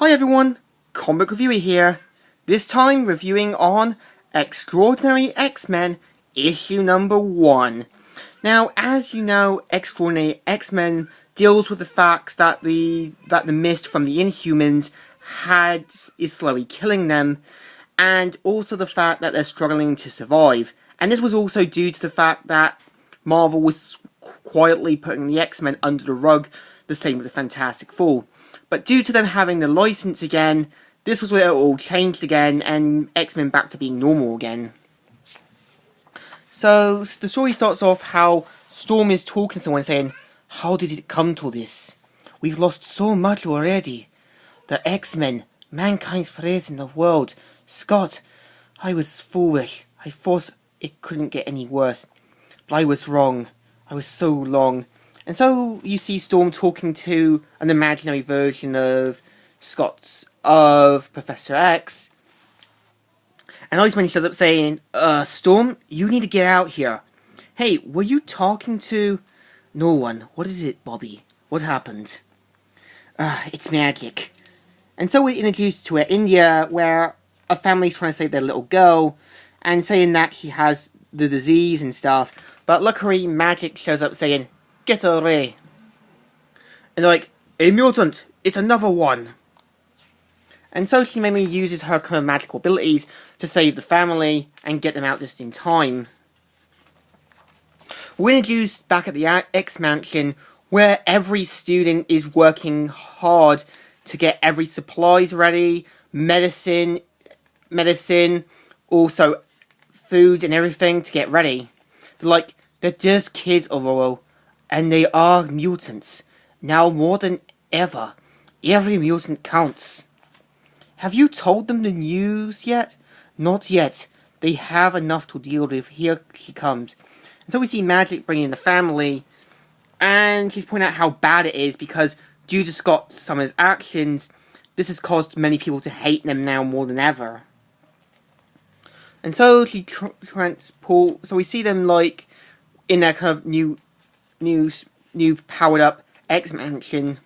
Hi everyone, Comic Reviewer here. This time reviewing on Extraordinary X-Men issue number 1. Now, as you know, Extraordinary X-Men deals with the facts that the mist from the Inhumans is slowly killing them, and also the fact that they're struggling to survive. And this was also due to the fact that Marvel was quietly putting the X-Men under the rug, the same with the Fantastic Four. But due to them having the license again, this was where it all changed again, and X-Men back to being normal again. So, the story starts off how Storm is talking to someone saying, "How did it come to this? We've lost so much already. The X-Men, mankind's praise in the world. Scott, I was foolish. I thought it couldn't get any worse. But I was wrong. I was so wrong." And so you see Storm talking to an imaginary version of of Professor X. And Iceman shows up saying, Storm, you need to get out here. Hey, were you talking to... No one. What is it, Bobby? What happened? It's magic. And so we're introduced to India, where a family's trying to save their little girl, and saying that she has the disease and stuff. But luckily, magic shows up saying, "Get away." And they're like, "A mutant! It's another one!" And so she mainly uses her kind of magical abilities to save the family and get them out just in time. We're introduced back at the X-Mansion, where every student is working hard to get every supplies ready, medicine, also food and everything to get ready. They're just kids, Aurora, and they are mutants. Now more than ever, every mutant counts. Have you told them the news yet? Not yet. They have enough to deal with. Here she comes. And so we see Magic bringing in the family, and she's pointing out how bad it is because due to Scott Summers' actions, this has caused many people to hate them now more than ever. And so she transports. So we see them like in their kind of new powered up X-Mansion.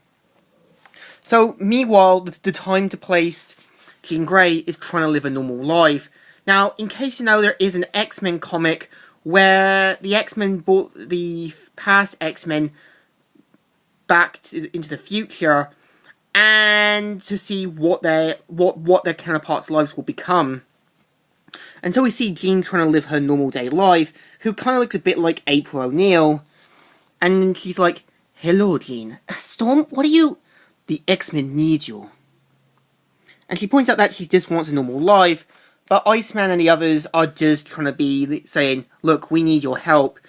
So meanwhile, the time to place Jean Grey is trying to live a normal life. Now, in case you know, there is an X-Men comic where the X-Men brought the past X-Men back into the future, and to see what their counterparts' lives will become. And so we see Jean trying to live her normal day life, who kind of looks a bit like April O'Neil. And she's like, "Hello, Jean. Storm, what are you... The X-Men need you." And she points out that she just wants a normal life, but Iceman and the others are just trying to be saying, "Look, we need your help."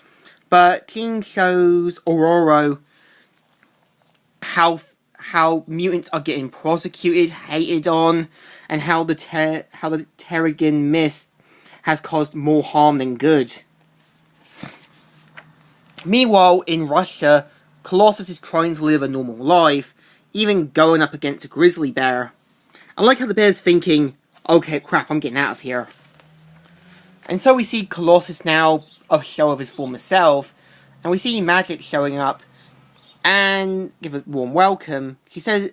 But Jean shows Aurora how mutants are getting prosecuted, hated on, and how the Terrigen Mist has caused more harm than good. Meanwhile, in Russia, Colossus is trying to live a normal life, even going up against a grizzly bear. I like how the bear's thinking, "Okay, crap, I'm getting out of here." And so we see Colossus now, a show of his former self, and we see Magic showing up and give a warm welcome. She says,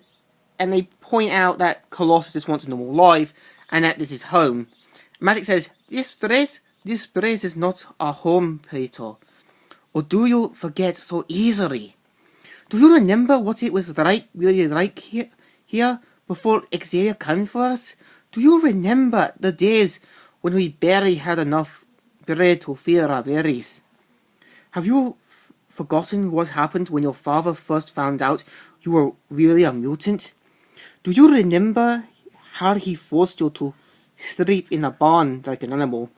and they point out that Colossus just wants a normal life, and that this is home. Magic says, This place is not our home, Peter. Or do you forget so easily? Do you remember what it was really like here before Xavier came for us? Do you remember the days when we barely had enough bread to feed our berries? Have you forgotten what happened when your father first found out you were really a mutant? Do you remember how he forced you to sleep in a barn like an animal?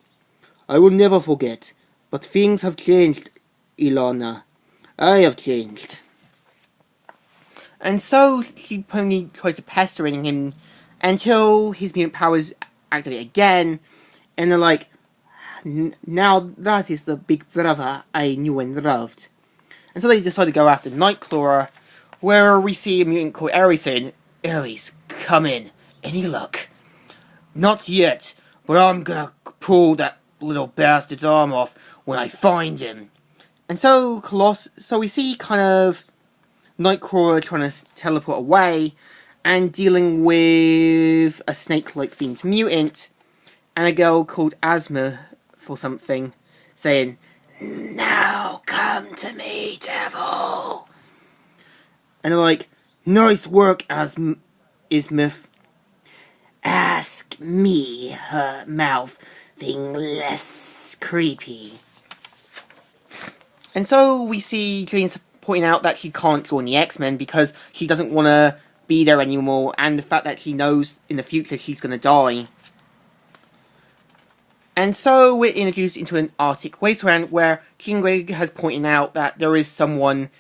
I will never forget, but things have changed, Ilana. I have changed. And so she probably tries to pester him until his mutant powers activate again, and they're like, "Now that is the big brother I knew and loved." And so they decide to go after Nightcrawler, where we see a mutant called Ares saying, "Ares, come in. Any luck?" "Not yet, but I'm gonna pull that little bastard's arm off when I find him." And so we see kind of Nightcrawler trying to teleport away, and dealing with a snake-like themed mutant and a girl called Asma for something, saying, "Now come to me, devil." And they're like, "Nice work, Ismuth. Ask me, her mouth being less creepy." And so we see Jane's pointing out that she can't join the X-Men because she doesn't want to be there anymore, and the fact that she knows in the future she's going to die. And so we're introduced into an Arctic wasteland where Jean Grey has pointed out that there is someone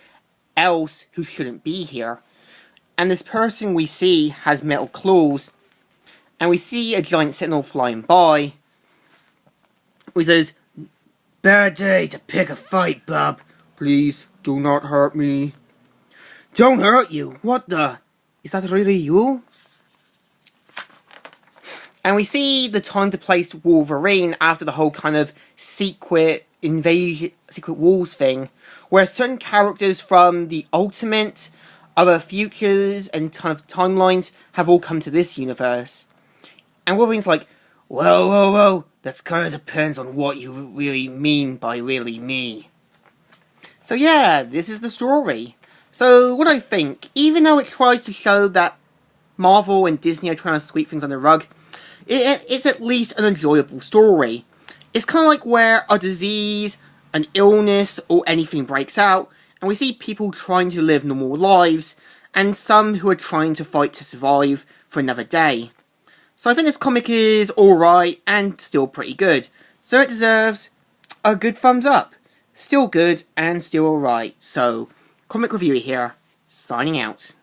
else who shouldn't be here. And this person we see has metal claws, and we see a giant sentinel flying by, who says, "Bad day to pick a fight, bub. Please do not hurt me." "Don't hurt you? What the? Is that really you?" And we see the time to place Wolverine after the whole kind of secret invasion, secret wars thing, where certain characters from the Ultimate, other futures, and kind of timelines have all come to this universe. And Wolverine's like, whoa, that kind of depends on what you really mean by really me. So yeah, this is the story. So what I think, even though it tries to show that Marvel and Disney are trying to sweep things under the rug, it's at least an enjoyable story. It's kind of like where a disease, an illness, or anything breaks out, and we see people trying to live normal lives, and some who are trying to fight to survive for another day. So I think this comic is alright, and still pretty good. So it deserves a good thumbs up. Still good, and still alright. So, Comic Reviewer here, signing out.